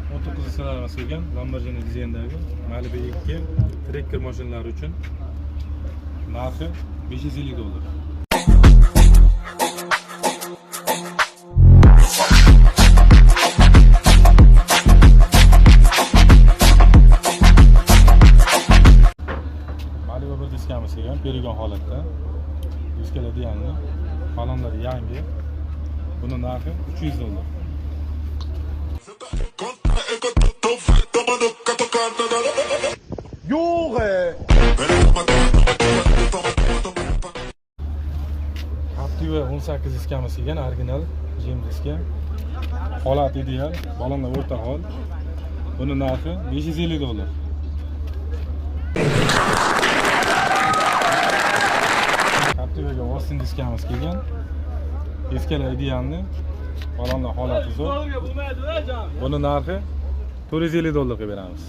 Bluetooth 19 sinalarimiz kelgan Lamborghini dizayndagi Malibu 2 trekker mashinalari uchun narxi $550. Malibu bir diskamiz kelgan perigon holatda. Diskalar yangi, balonlar yangi. Buni narxi $300. Captiva 18 diskamiz kelgan original jim diska. Holat ideal, balonlar o'rta hol. Buni narxi $550. Captivaga Austin diskamiz kelgan. Diskalar idealni, balonlar holati zo'r. Buni narxi $450 ga beramiz.